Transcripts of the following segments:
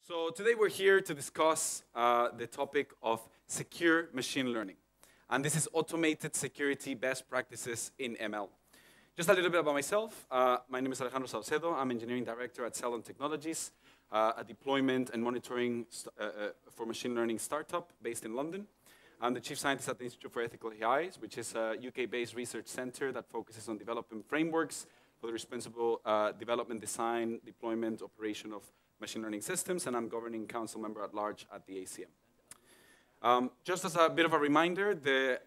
So today we're here to discuss the topic of secure machine learning. And this is automated security best practices in ML. Just a little bit about myself. My name is Alejandro Saucedo. I'm engineering director at Ceylon Technologies, a deployment and monitoring for machine learning startup based in London. I'm the chief scientist at the Institute for Ethical AI, which is a UK-based research center that focuses on developing frameworks for the responsible development, design, deployment, operation of machine learning systems, and I'm governing council member at large at the ACM. Just as a bit of a reminder, the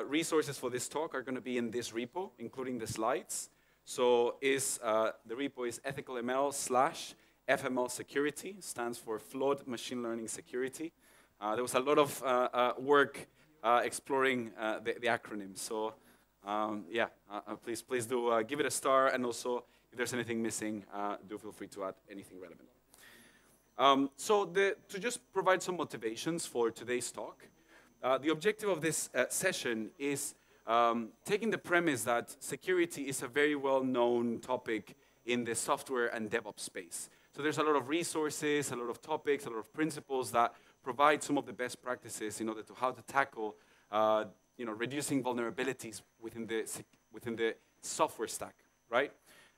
resources for this talk are going to be in this repo, including the slides. So the repo is ethicalml/FML security, stands for Flawed Machine Learning Security. There was a lot of work exploring the acronym. So please do give it a star, and also if there's anything missing, do feel free to add anything relevant. To just provide some motivations for today's talk, the objective of this session is taking the premise that security is a very well-known topic in the software and DevOps space. So there's a lot of resources, a lot of topics, a lot of principles that provide some of the best practices in order to how to tackle reducing vulnerabilities within the software stack, right?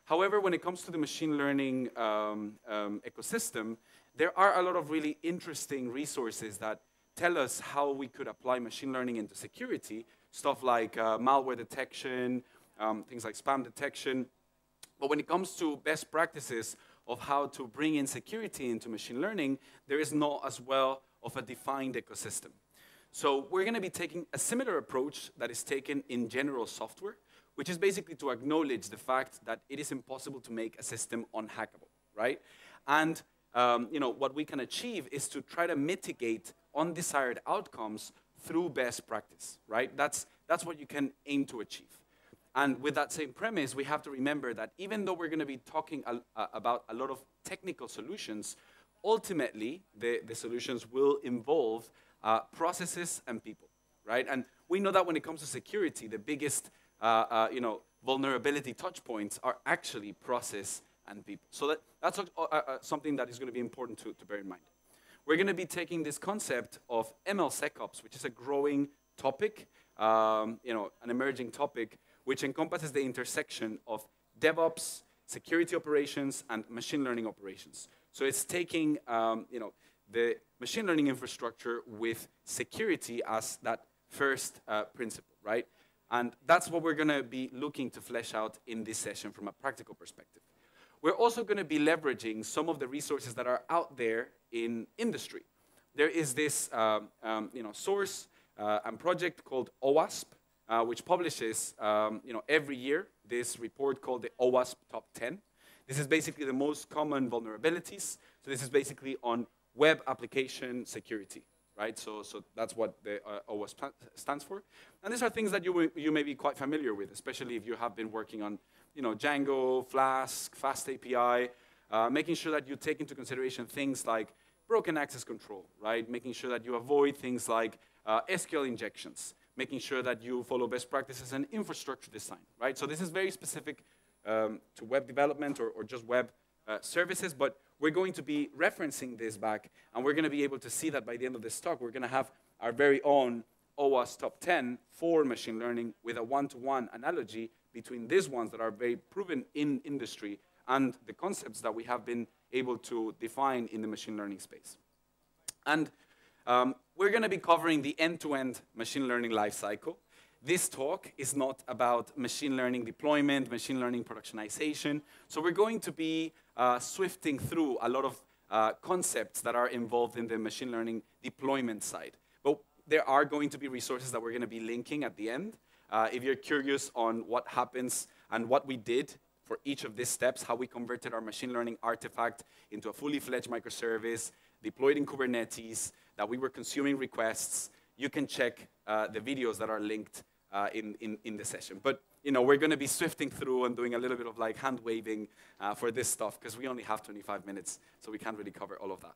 However, when it comes to the machine learning ecosystem, there are a lot of really interesting resources that tell us how we could apply machine learning into security, stuff like malware detection, things like spam detection. But when it comes to best practices of how to bring in security into machine learning, there is not as well of a defined ecosystem. So we're going to be taking a similar approach that is taken in general software, which is basically to acknowledge the fact that it is impossible to make a system unhackable, right? And what we can achieve is to try to mitigate undesired outcomes through best practice, right? That's what you can aim to achieve. And with that same premise, we have to remember that even though we're going to be talking about a lot of technical solutions, ultimately, the solutions will involve processes and people, right? And we know that when it comes to security, the biggest vulnerability touchpoints are actually process and people. So that's something that is going to be important to bear in mind. We're going to be taking this concept of MLSecOps, which is a growing topic, an emerging topic, which encompasses the intersection of DevOps, security operations, and machine learning operations. So it's taking the machine learning infrastructure with security as that first principle, right? And that's what we're going to be looking to flesh out in this session from a practical perspective. We're also going to be leveraging some of the resources that are out there in industry. There is this source and project called Owasp, which publishes every year this report called the Owasp Top 10. This is basically the most common vulnerabilities. So this is basically on web application security, right? So that's what the Owasp stands for. And these are things that you may be quite familiar with, especially if you have been working on Django, Flask, Fast API, making sure that you take into consideration things like broken access control, right? Making sure that you avoid things like SQL injections, making sure that you follow best practices and infrastructure design, right? So this is very specific to web development or just web services, but we're going to be referencing this back, and we're going to be able to see that by the end of this talk, we're going to have our very own OWASP Top 10 for machine learning with a one-to-one analogy between these ones that are very proven in industry and the concepts that we have been able to define in the machine learning space. And we're going to be covering the end-to-end machine learning lifecycle. This talk is not about machine learning deployment, machine learning productionization. So we're going to be swifting through a lot of concepts that are involved in the machine learning deployment side. But there are going to be resources that we're going to be linking at the end. If you're curious on what happens and what we did for each of these steps, how we converted our machine learning artifact into a fully fledged microservice, deployed in Kubernetes, that we were consuming requests, you can check the videos that are linked in the session. But we're going to be swifting through and doing a little bit of like hand waving for this stuff because we only have 25 minutes, so we can't really cover all of that.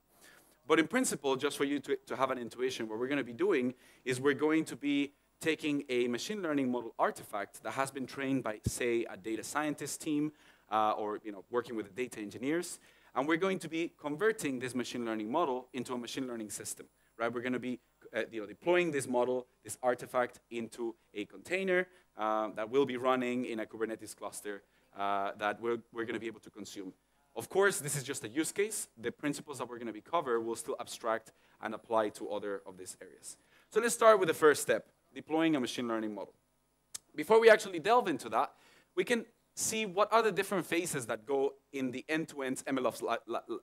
But in principle, just for you to have an intuition, what we're going to be doing is we're going to be taking a machine learning model artifact that has been trained by, say, a data scientist team or working with the data engineers, And we're going to be converting this machine learning model into a machine learning system, right? We're going to be deploying this model, this artifact, into a container that will be running in a Kubernetes cluster that we're going to be able to consume. Of course, this is just a use case. The principles that we're going to be covered will still abstract and apply to other of these areas. So let's start with the first step, deploying a machine learning model. Before we actually delve into that, we can see what are the different phases that go in the end-to-end MLOps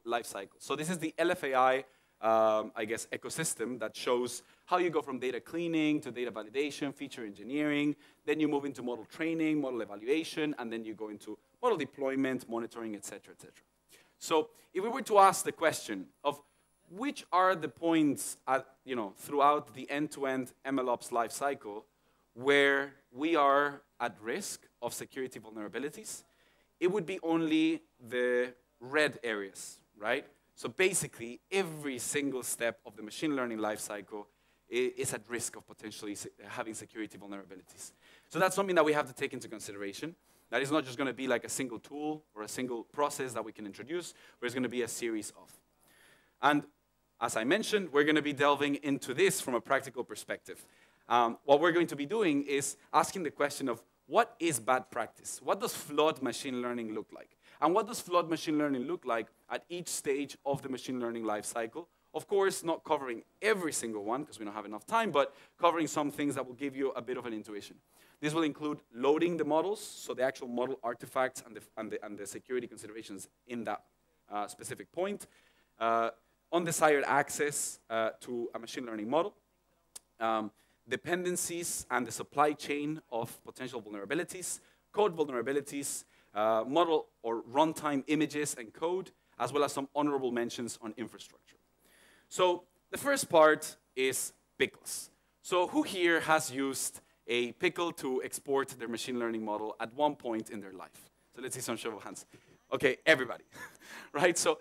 lifecycle. So this is the LFAI, I guess, ecosystem that shows how you go from data cleaning to data validation, feature engineering, then you move into model training, model evaluation, and then you go into model deployment, monitoring, et cetera, et cetera. So if we were to ask the question of which are the points throughout the end-to-end MLOps lifecycle where we are at risk of security vulnerabilities, it would be only the red areas, right? So basically, every single step of the machine learning lifecycle is at risk of potentially having security vulnerabilities. So that's something that we have to take into consideration. That is not just going to be like a single tool or a single process that we can introduce, but it's going to be a series of. And as I mentioned, we're going to be delving into this from a practical perspective. What we're going to be doing is asking the question of what is bad practice? What does flawed machine learning look like? And what does flawed machine learning look like at each stage of the machine learning life cycle? Of course, not covering every single one because we don't have enough time, but covering some things that will give you a bit of an intuition. This will include loading the models, so the actual model artifacts and the security considerations in that specific point, undesired access to a machine learning model, dependencies and the supply chain of potential vulnerabilities, code vulnerabilities, model or runtime images and code, as well as some honorable mentions on infrastructure. So the first part is pickles. So who here has used a pickle to export their machine learning model at one point in their life? So let's see some show of hands. Okay, everybody, right? So,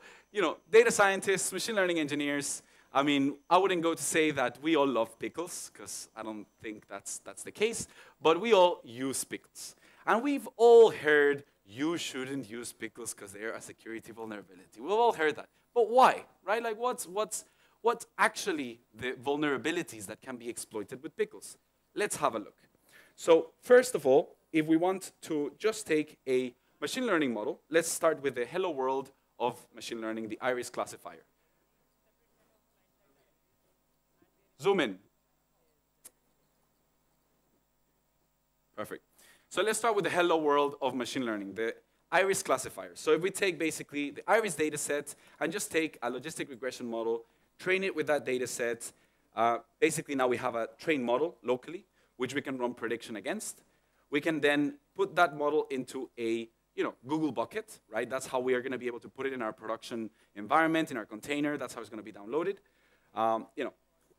data scientists, machine learning engineers, I mean, I wouldn't go to say that we all love pickles, because I don't think that's the case, but we all use pickles. And we've all heard, you shouldn't use pickles because they're a security vulnerability. We've all heard that. But why, right? Like, what's actually the vulnerabilities that can be exploited with pickles? Let's have a look. So first of all, if we want to just take a machine learning model, let's start with the hello world of machine learning, the iris classifier. Zoom in. Perfect. So let's start with the hello world of machine learning, the iris classifier. So if we take basically the iris data set and just take a logistic regression model, train it with that data set, basically now we have a trained model locally, which we can run prediction against. We can then put that model into a Google bucket, right? That's how we are going to be able to put it in our production environment, in our container. That's how it's going to be downloaded.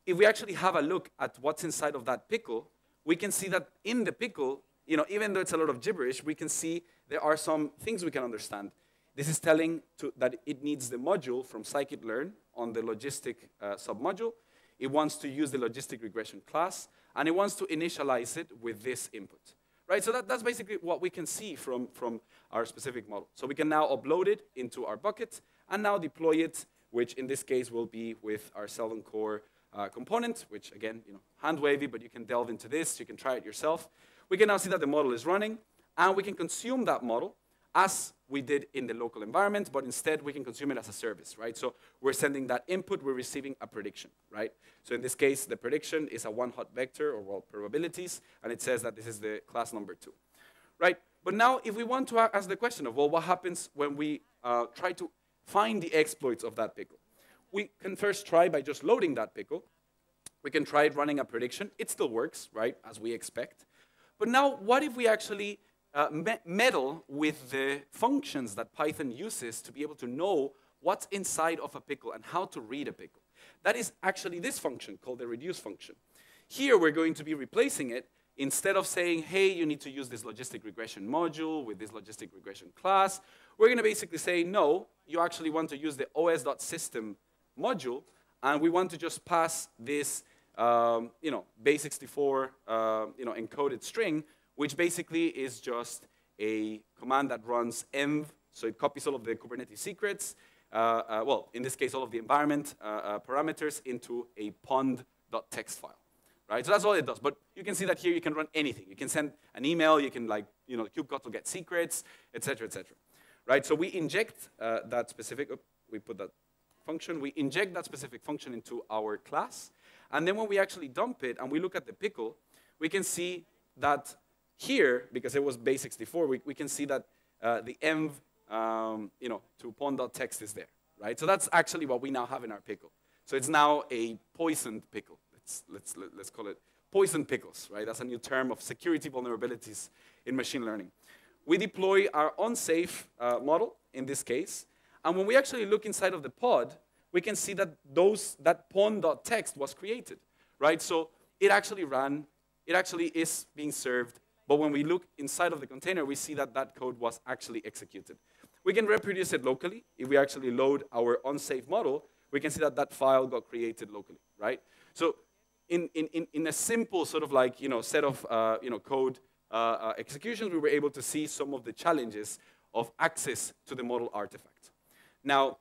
If we actually have a look at what's inside of that pickle, we can see that in the pickle, even though it's a lot of gibberish, we can see there are some things we can understand. This is telling that it needs the module from scikit-learn on the logistic submodule. It wants to use the logistic regression class, and it wants to initialize it with this input. Right, so that's basically what we can see from our specific model. So we can now upload it into our bucket and now deploy it, which in this case will be with our Seldon Core component, which again, hand wavy, but you can delve into this, you can try it yourself. We can now see that the model is running, and we can consume that model as we did in the local environment, but instead we can consume it as a service, right? So we're sending that input, we're receiving a prediction, right? So in this case, the prediction is a one-hot vector, or probabilities, and it says that this is the class number 2, right? But now if we want to ask the question of, well, what happens when we try to find the exploits of that pickle? We can first try by just loading that pickle. We can try running a prediction. It still works, right, as we expect. But now what if we actually meddle with the functions that Python uses to be able to know what's inside of a pickle and how to read a pickle? That is actually this function called the reduce function. Here we're going to be replacing it. Instead of saying, hey, you need to use this logistic regression module with this logistic regression class, we're going to basically say, no, you actually want to use the os.system module, and we want to just pass this base64 encoded string, which basically is just a command that runs env, so it copies all of the Kubernetes secrets, well, in this case, all of the environment parameters into a pond.txt file, right? So that's all it does. But you can see that here you can run anything. You can send an email. You can, like, you know, kubectl get secrets, et cetera, right? So we inject that specific, we put that function. We inject that specific function into our class. And then when we actually dump it and we look at the pickle, we can see that here, because it was base64, we can see that the env, you know, to pond.txt is there, right? So that's actually what we now have in our pickle. So it's now a poisoned pickle. Let's call it poisoned pickles, right? That's a new term of security vulnerabilities in machine learning. We deploy our unsafe model in this case, and when we actually look inside of the pod, we can see that that pond.txt was created, right? So it actually ran, it actually is being served, but when we look inside of the container, we see that that code was actually executed. We can reproduce it locally. If we actually load our unsafe model, we can see that that file got created locally, right? So in a simple sort of like, you know, set of code executions, we were able to see some of the challenges of access to the model artifact. Now,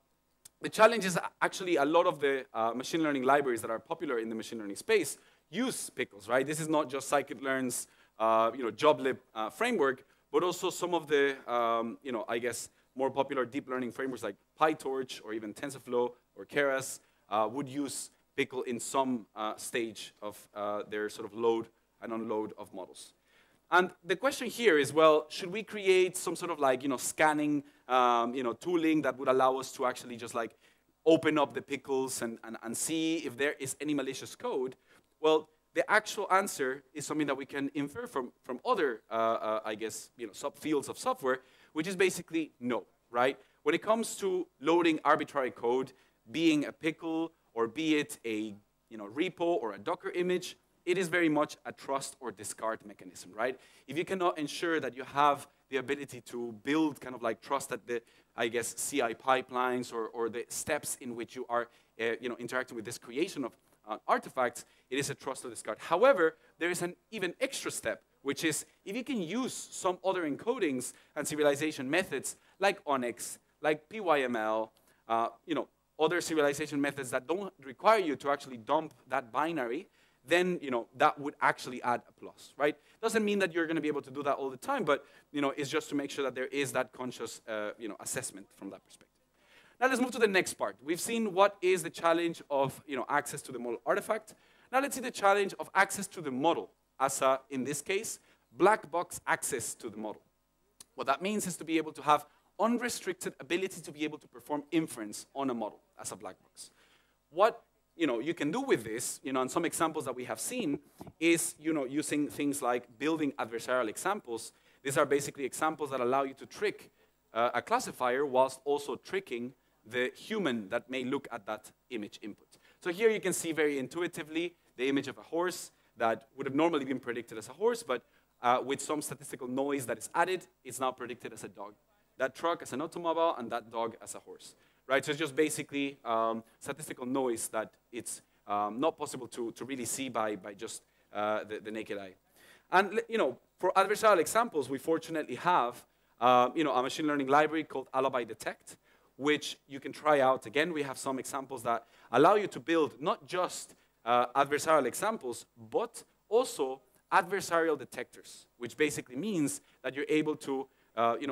the challenge is actually a lot of the machine learning libraries that are popular in the machine learning space use pickles, right? This is not just scikit-learn's joblib framework, but also some of the, I guess, more popular deep learning frameworks like PyTorch or even TensorFlow or Keras would use pickle in some stage of their sort of load and unload of models. And the question here is, well, should we create some sort of like, scanning, tooling that would allow us to actually just like open up the pickles and see if there is any malicious code? Well, the actual answer is something that we can infer from other, subfields of software, which is basically no, right? When it comes to loading arbitrary code, being a pickle or be it a repo or a Docker image, it is very much a trust or discard mechanism, right? If you cannot ensure that you have the ability to build kind of like trust at the, CI pipelines or the steps in which you are, interacting with this creation of artifacts, it is a trust or discard. However, there is an even extra step, which is if you can use some other encodings and serialization methods like Onyx, like PYML, other serialization methods that don't require you to actually dump that binary, then that would actually add a plus, right? Doesn't mean that you're going to be able to do that all the time, but it's just to make sure that there is that conscious assessment from that perspective. Now let's move to the next part. We've seen what is the challenge of access to the model artifact. Now let's see the challenge of access to the model as in this case, black box access to the model. What that means is to be able to have unrestricted ability to be able to perform inference on a model as a black box. What you can do with this, and some examples that we have seen is, using things like building adversarial examples. These are basically examples that allow you to trick a classifier whilst also tricking the human that may look at that image input. So here you can see very intuitively the image of a horse that would have normally been predicted as a horse, but with some statistical noise that is added, it's now predicted as a dog. That truck as an automobile and that dog as a horse. Right, so it's just basically statistical noise that it's not possible to really see by just the naked eye. And for adversarial examples, we fortunately have a machine learning library called Alibi Detect, which you can try out. Again, we have some examples that allow you to build not just adversarial examples, but also adversarial detectors, which basically means that you're able to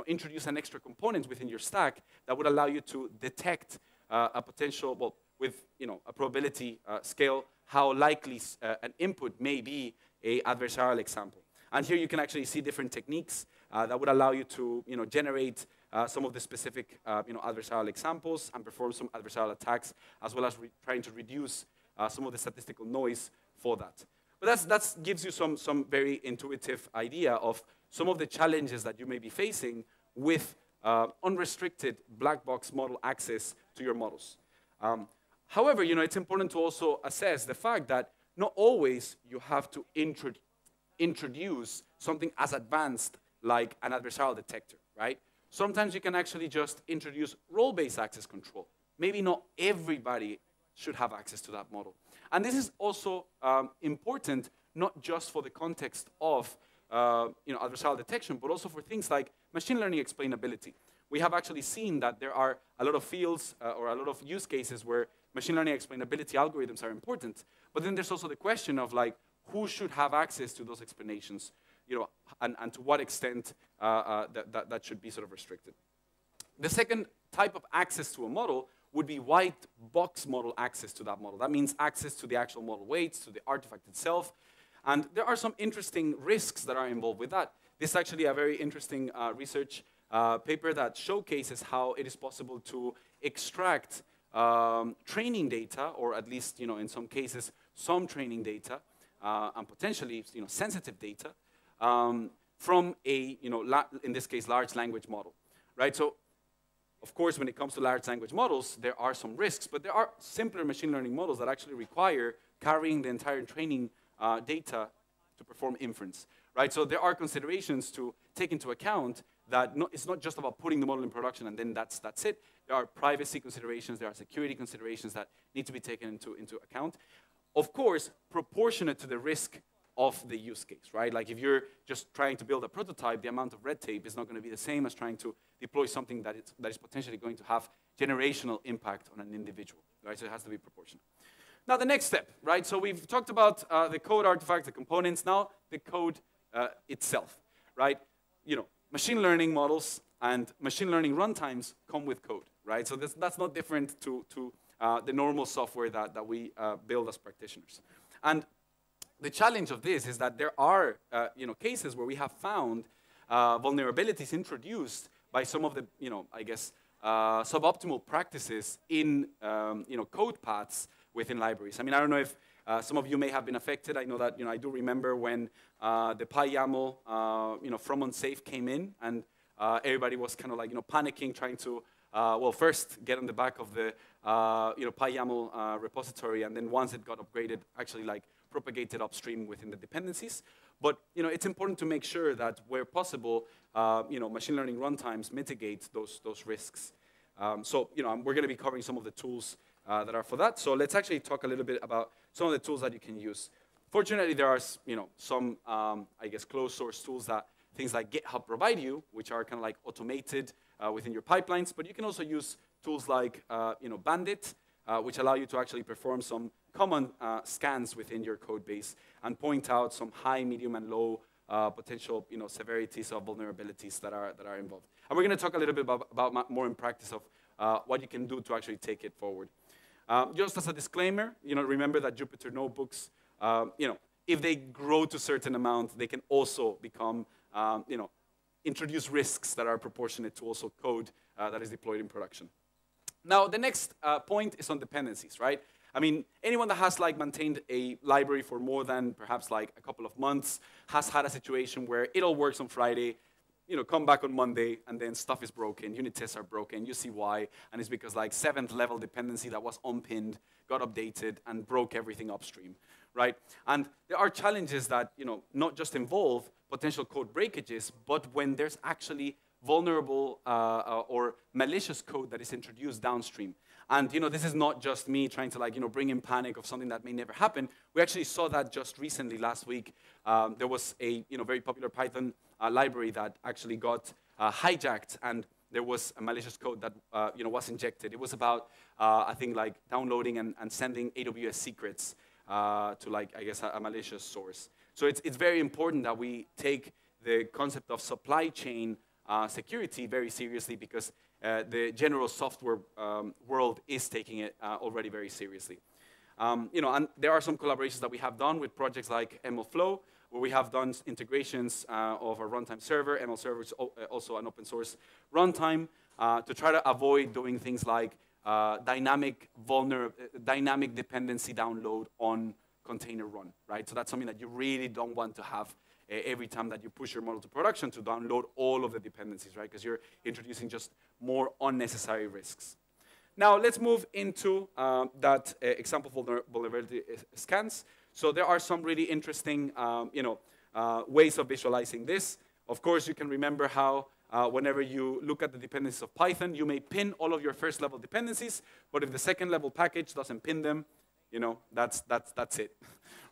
introduce an extra component within your stack that would allow you to detect a potential, well, with a probability scale, how likely an input may be an adversarial example. And here you can actually see different techniques that would allow you to generate some of the specific adversarial examples and perform some adversarial attacks, as well as trying to reduce some of the statistical noise for that. But that gives you some very intuitive idea of some of the challenges that you may be facing with unrestricted black box model access to your models. However, it's important to also assess the fact that not always you have to introduce something as advanced like an adversarial detector, right? Sometimes you can actually just introduce role-based access control. Maybe not everybody should have access to that model. And this is also important not just for the context of adversarial detection, but also for things like machine learning explainability. we have actually seen that there are a lot of fields or a lot of use cases where machine learning explainability algorithms are important. But then there's also the question of like, who should have access to those explanations, you know, and to what extent that should be sort of restricted. The second type of access to a model would be white box model access to that model. That means access to the actual model weights, to the artifact itself. And there are some interesting risks that are involved with that. This is actually a very interesting research paper that showcases how it is possible to extract training data, or at least, you know, in some cases, some training data, and potentially, you know, sensitive data, from a, you know, in this case, large language model, right? So, of course, when it comes to large language models, there are some risks, but there are simpler machine learning models that actually require carrying the entire training data to perform inference, right? So there are considerations to take into account that it's not just about putting the model in production and then that's it. There are privacy considerations, there are security considerations that need to be taken into account. Of course, proportionate to the risk of the use case, right? Like if you're just trying to build a prototype, the amount of red tape is not going to be the same as trying to deploy something that is potentially going to have generational impact on an individual, right? So it has to be proportionate. Now the next step, right? So we've talked about the code artifact, the components, now the code itself, right? You know, machine learning models and machine learning runtimes come with code, right? So that's not different to the normal software that we build as practitioners. And the challenge of this is that there are you know, cases where we have found vulnerabilities introduced by some of the, you know, I guess, suboptimal practices in you know, code paths within libraries. I mean, I don't know if some of you may have been affected. I know that, you know, I do remember when the PyYAML, you know, from unsafe came in, and everybody was kind of like, you know, panicking, trying to, well, first get on the back of the, you know, PyYAML repository, and then once it got upgraded, actually like propagated upstream within the dependencies. But, you know, it's important to make sure that where possible, you know, machine learning runtimes mitigate those risks. So, you know, we're going to be covering some of the tools that are for that. So let's actually talk a little bit about some of the tools that you can use. Fortunately, there are, you know, some, I guess, closed source tools that things like GitHub provide you, which are kind of like automated within your pipelines. But you can also use tools like, you know, Bandit, which allow you to actually perform some common scans within your code base and point out some high, medium, and low potential, you know, severities of vulnerabilities that are involved. And we're going to talk a little bit about more in practice of what you can do to actually take it forward. Just as a disclaimer, you know, remember that Jupyter notebooks, you know, if they grow to a certain amount, they can also become, you know, introduce risks that are proportionate to also code that is deployed in production. Now, the next point is on dependencies, right? I mean, anyone that has like maintained a library for more than perhaps like a couple of months has had a situation where it all works on Friday, you know, come back on Monday, and then stuff is broken, unit tests are broken, you see why, and it's because like 7th level dependency that was unpinned got updated and broke everything upstream, right? And there are challenges that, you know, not just involve potential code breakages, but when there's actually vulnerable or malicious code that is introduced downstream. And, you know, this is not just me trying to, like, you know, bring in panic of something that may never happen. We actually saw that just recently, last week. There was a, you know, very popular Python library that actually got hijacked, and there was a malicious code that, you know, was injected. It was about, I think, like, downloading and sending AWS secrets to, like, I guess, a malicious source. So it's very important that we take the concept of supply chain security very seriously, because the general software world is taking it already very seriously. You know, and there are some collaborations that we have done with projects like MLflow, where we have done integrations of a runtime server. ML server is also an open source runtime to try to avoid doing things like dynamic dependency download on container run, right? So that's something that you really don't want to have every time that you push your model to production, to download all of the dependencies, right? Because you're introducing just more unnecessary risks. Now, let's move into that example vulnerability scans. So there are some really interesting you know, ways of visualizing this. Of course, you can remember how whenever you look at the dependencies of Python, you may pin all of your first level dependencies, but if the second level package doesn't pin them, you know, that's it,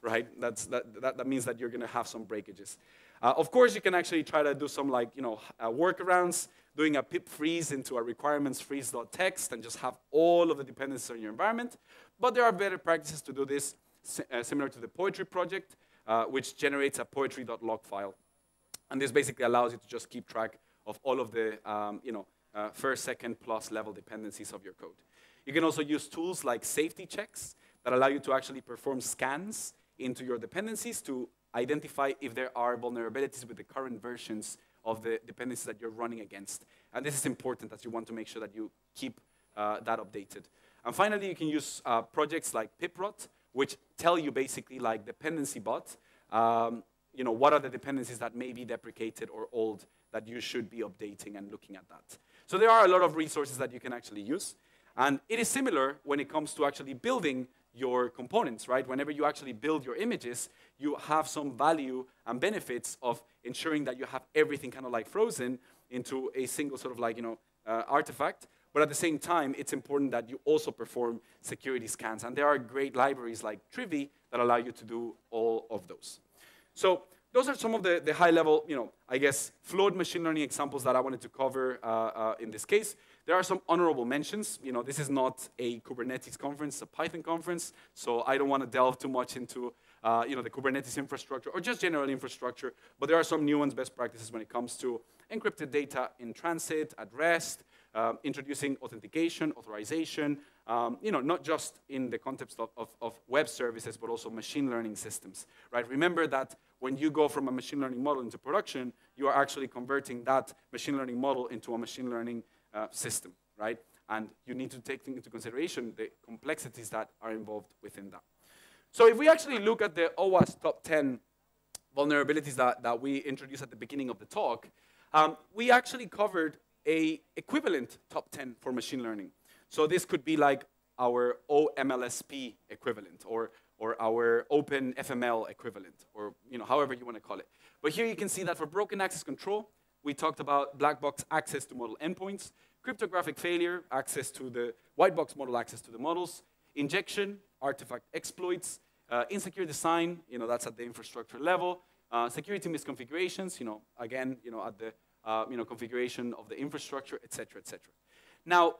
right? That means that you're going to have some breakages. Of course, you can actually try to do some, like, you know, workarounds. doing a pip freeze into a requirements freeze.txt and just have all of the dependencies on your environment. But there are better practices to do this, similar to the poetry project, which generates a poetry.log file. And this basically allows you to just keep track of all of the first, second, plus level dependencies of your code. You can also use tools like safety checks that allow you to actually perform scans into your dependencies to identify if there are vulnerabilities with the current versions of the dependencies that you're running against. And this is important as you want to make sure that you keep that updated. And finally, you can use projects like piprot, which tell you basically like dependency bot, what are the dependencies that may be deprecated or old that you should be updating and looking at that. So there are a lot of resources that you can actually use. And it is similar when it comes to actually building your components, right? Whenever you actually build your images, you have some value and benefits of ensuring that you have everything kind of like frozen into a single sort of like, artifact. But at the same time, it's important that you also perform security scans. And there are great libraries like Trivy that allow you to do all of those. So those are some of the high-level, I guess, flawed machine learning examples that I wanted to cover in this case. There are some honorable mentions. This is not a Kubernetes conference, it's a Python conference, so I don't want to delve too much into the Kubernetes infrastructure or just general infrastructure, but there are some nuanced best practices when it comes to encrypted data in transit, at rest, introducing authentication, authorization, not just in the context of web services, but also machine learning systems, right? Remember that when you go from a machine learning model into production, you are actually converting that machine learning model into a machine learning system, right? And you need to take into consideration the complexities that are involved within that. So if we actually look at the Owasp top 10 vulnerabilities that we introduced at the beginning of the talk, we actually covered a equivalent top 10 for machine learning. So this could be like our OMLSP equivalent or our OpenFML equivalent, or however you want to call it. But here you can see that for broken access control, we talked about black box access to model endpoints, cryptographic failure, access to the white box model access to the models, injection, artifact exploits, insecure design, that's at the infrastructure level, security misconfigurations, again, at the configuration of the infrastructure, et cetera, et cetera. Now,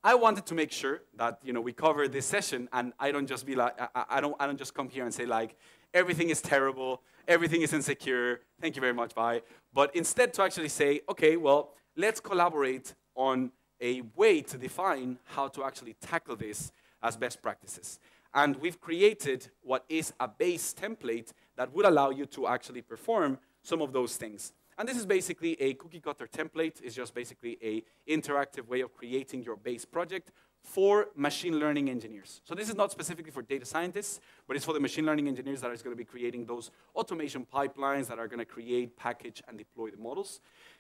I wanted to make sure that we cover this session, and I don't just be like I don't just come here and say like everything is terrible, everything is insecure. Thank you very much, bye. But instead to actually say, okay, well, let's collaborate on a way to define how to actually tackle this as best practices. And we've created what is a base template that would allow you to actually perform some of those things. And this is basically a cookie cutter template. It's just basically an interactive way of creating your base project for machine learning engineers. So this is not specifically for data scientists, but it's for the machine learning engineers that are going to be creating those automation pipelines that are going to create, package, and deploy the models.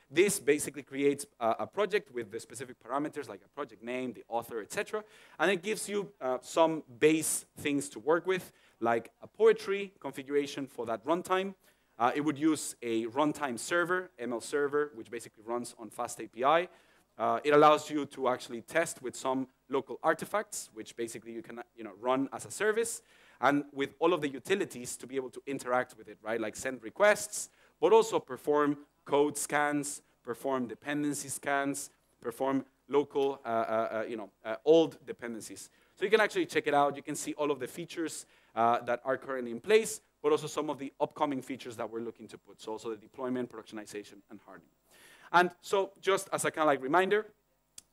This basically creates a project with the specific parameters like a project name, the author, etc. And it gives you some base things to work with, like a poetry configuration for that runtime. It would use a runtime server, ML server, which basically runs on fast API. It allows you to actually test with some local artifacts, which basically you can run as a service, and with all of the utilities to be able to interact with it, right? Like send requests, but also perform code scans, perform dependency scans, perform local, old dependencies. So you can actually check it out. You can see all of the features that are currently in place, but also some of the upcoming features that we're looking to put. So also the deployment, productionization, and hardening. And so just as a kind of like reminder,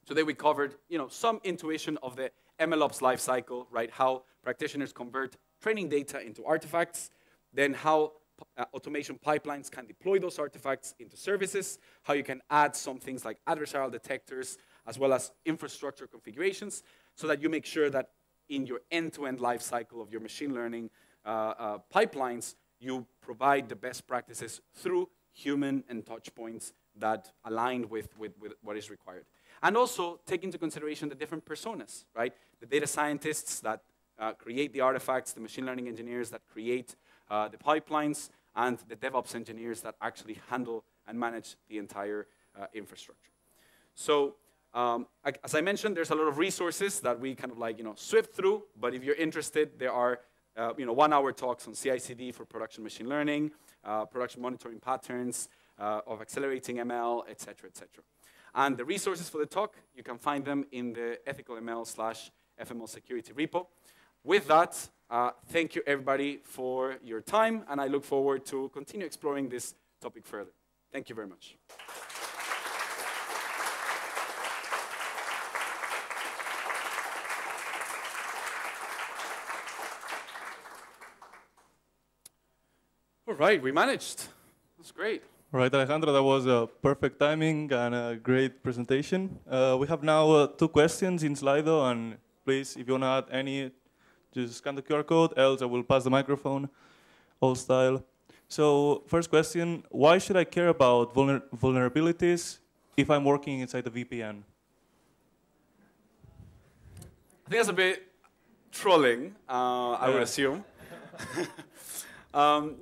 today we covered some intuition of the MLOps lifecycle, right? How practitioners convert training data into artifacts, then how automation pipelines can deploy those artifacts into services, how you can add some things like adversarial detectors, as well as infrastructure configurations, so that you make sure that in your end-to-end lifecycle of your machine learning pipelines, you provide the best practices through human and touch points that align with what is required. And also take into consideration the different personas, right? The data scientists that create the artifacts, the machine learning engineers that create the pipelines, and the DevOps engineers that actually handle and manage the entire infrastructure. So as I mentioned, there's a lot of resources that we kind of like swift through, but if you're interested, there are 1-hour talks on CI/CD for production machine learning, production monitoring patterns, of accelerating ML, et cetera, et cetera. And the resources for the talk, you can find them in the ethical ML/FML security repo. With that, thank you everybody for your time, and I look forward to continue exploring this topic further. Thank you very much. All right, we managed. That's great. All right, Alejandro, that was a perfect timing and a great presentation. We have now 2 questions in Slido, and please, if you want to add any, just scan the QR code, else I will pass the microphone, old style. So first question, why should I care about vulnerabilities if I'm working inside the VPN? I think that's a bit trolling, I would assume.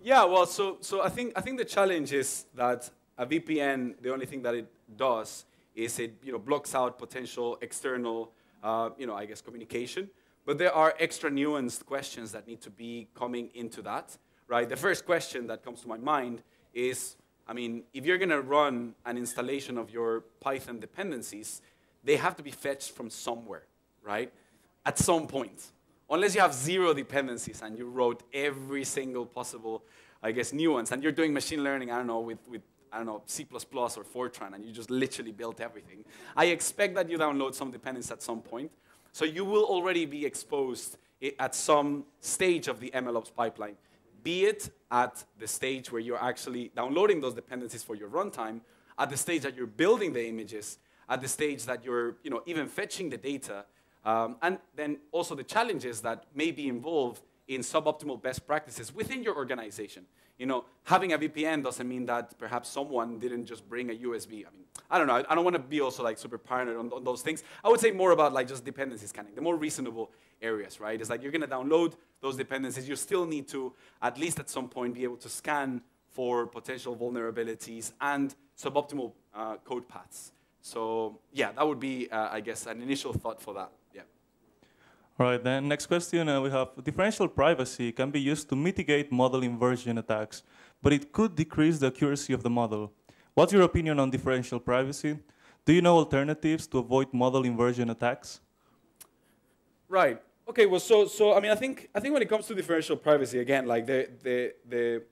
Yeah, well, so I think the challenge is that a VPN, the only thing that it does is it blocks out potential external I guess communication. But there are extra nuanced questions that need to be coming into that, right? The first question that comes to my mind is, I mean, if you're going to run an installation of your Python dependencies, they have to be fetched from somewhere, right? At some point. Unless you have 0 dependencies and you wrote every single possible, I guess, nuance, and you're doing machine learning, I don't know, with I don't know, C++ or Fortran, and you just literally built everything. I expect that you download some dependencies at some point. So you will already be exposed at some stage of the MLOps pipeline, be it at the stage where you're actually downloading those dependencies for your runtime, at the stage that you're building the images, at the stage that you're even fetching the data, and then also the challenges that may be involved in suboptimal best practices within your organization. Having a VPN doesn't mean that perhaps someone didn't just bring a USB. I mean, I don't know. I don't want to be also like super paranoid on those things. I would say more about like just dependency scanning, the more reasonable areas, right? It's like you're going to download those dependencies. You still need to, at least at some point, be able to scan for potential vulnerabilities and suboptimal code paths. So yeah, that would be, I guess, an initial thought for that. Yeah. All right, then next question, we have differential privacy can be used to mitigate model inversion attacks, but it could decrease the accuracy of the model. What's your opinion on differential privacy? Do you know alternatives to avoid model inversion attacks? Right. Okay. Well, so I mean, I think when it comes to differential privacy, again, like the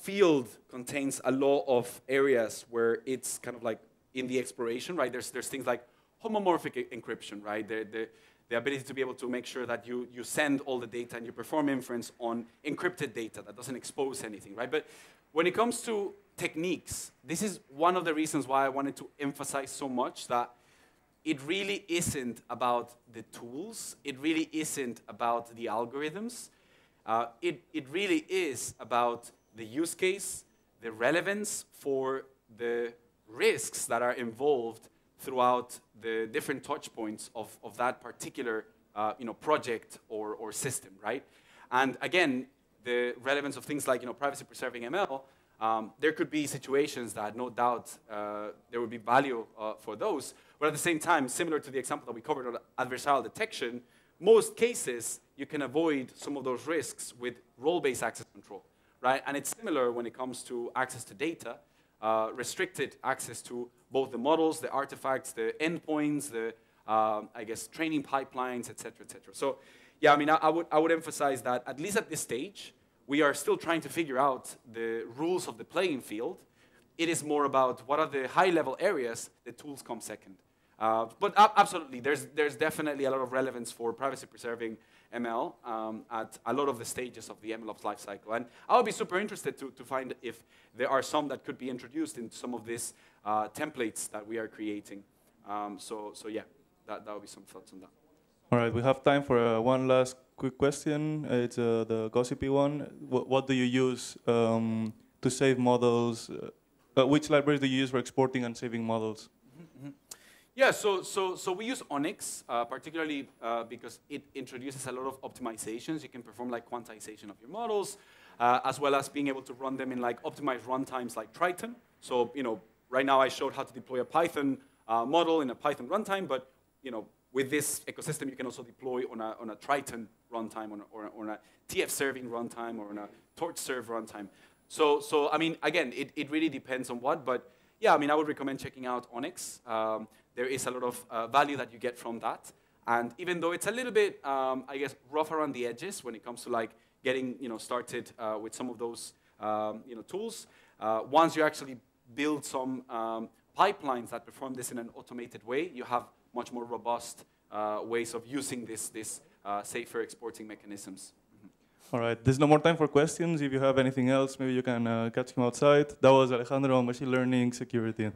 field contains a lot of areas where it's kind of like in the exploration, right? There's things like homomorphic encryption, right? The ability to be able to make sure that you send all the data and you perform inference on encrypted data that doesn't expose anything, right? But when it comes to techniques, this is one of the reasons why I wanted to emphasize so much that it really isn't about the tools. It really isn't about the algorithms. It really is about the use case, the relevance for the risks that are involved throughout the different touch points of that particular project or system, right? And again, the relevance of things like privacy-preserving ML, there could be situations that no doubt there would be value for those, but at the same time, similar to the example that we covered on adversarial detection, most cases you can avoid some of those risks with role-based access control, right? And it's similar when it comes to access to data, restricted access to both the models, the artifacts, the endpoints, the I guess training pipelines, et cetera, et cetera. So yeah, I mean, I would emphasize that at least at this stage, we are still trying to figure out the rules of the playing field. It is more about what are the high-level areas, the tools come second. But absolutely, there's definitely a lot of relevance for privacy-preserving ML at a lot of the stages of the MLOps lifecycle. And I would be super interested to find if there are some that could be introduced in some of these templates that we are creating. So yeah, that would be some thoughts on that. All right, we have time for one last quick question. It's the gossipy one. What do you use to save models? Which libraries do you use for exporting and saving models? Yeah, so we use Onyx, particularly because it introduces a lot of optimizations. You can perform like quantization of your models, as well as being able to run them in like optimized runtimes like Triton. So right now I showed how to deploy a Python model in a Python runtime, but with this ecosystem you can also deploy on a Triton runtime, or on a TF serving runtime, or on a torch serve runtime. So I mean, again, it really depends on what, but yeah, I mean, I would recommend checking out Onyx. There is a lot of value that you get from that. And even though it's a little bit, I guess, rough around the edges when it comes to like getting started with some of those tools, once you actually build some pipelines that perform this in an automated way, you have much more robust ways of using this safer exporting mechanisms. All right, there's no more time for questions. If you have anything else, maybe you can catch him outside. That was Alejandro on Machine Learning Security.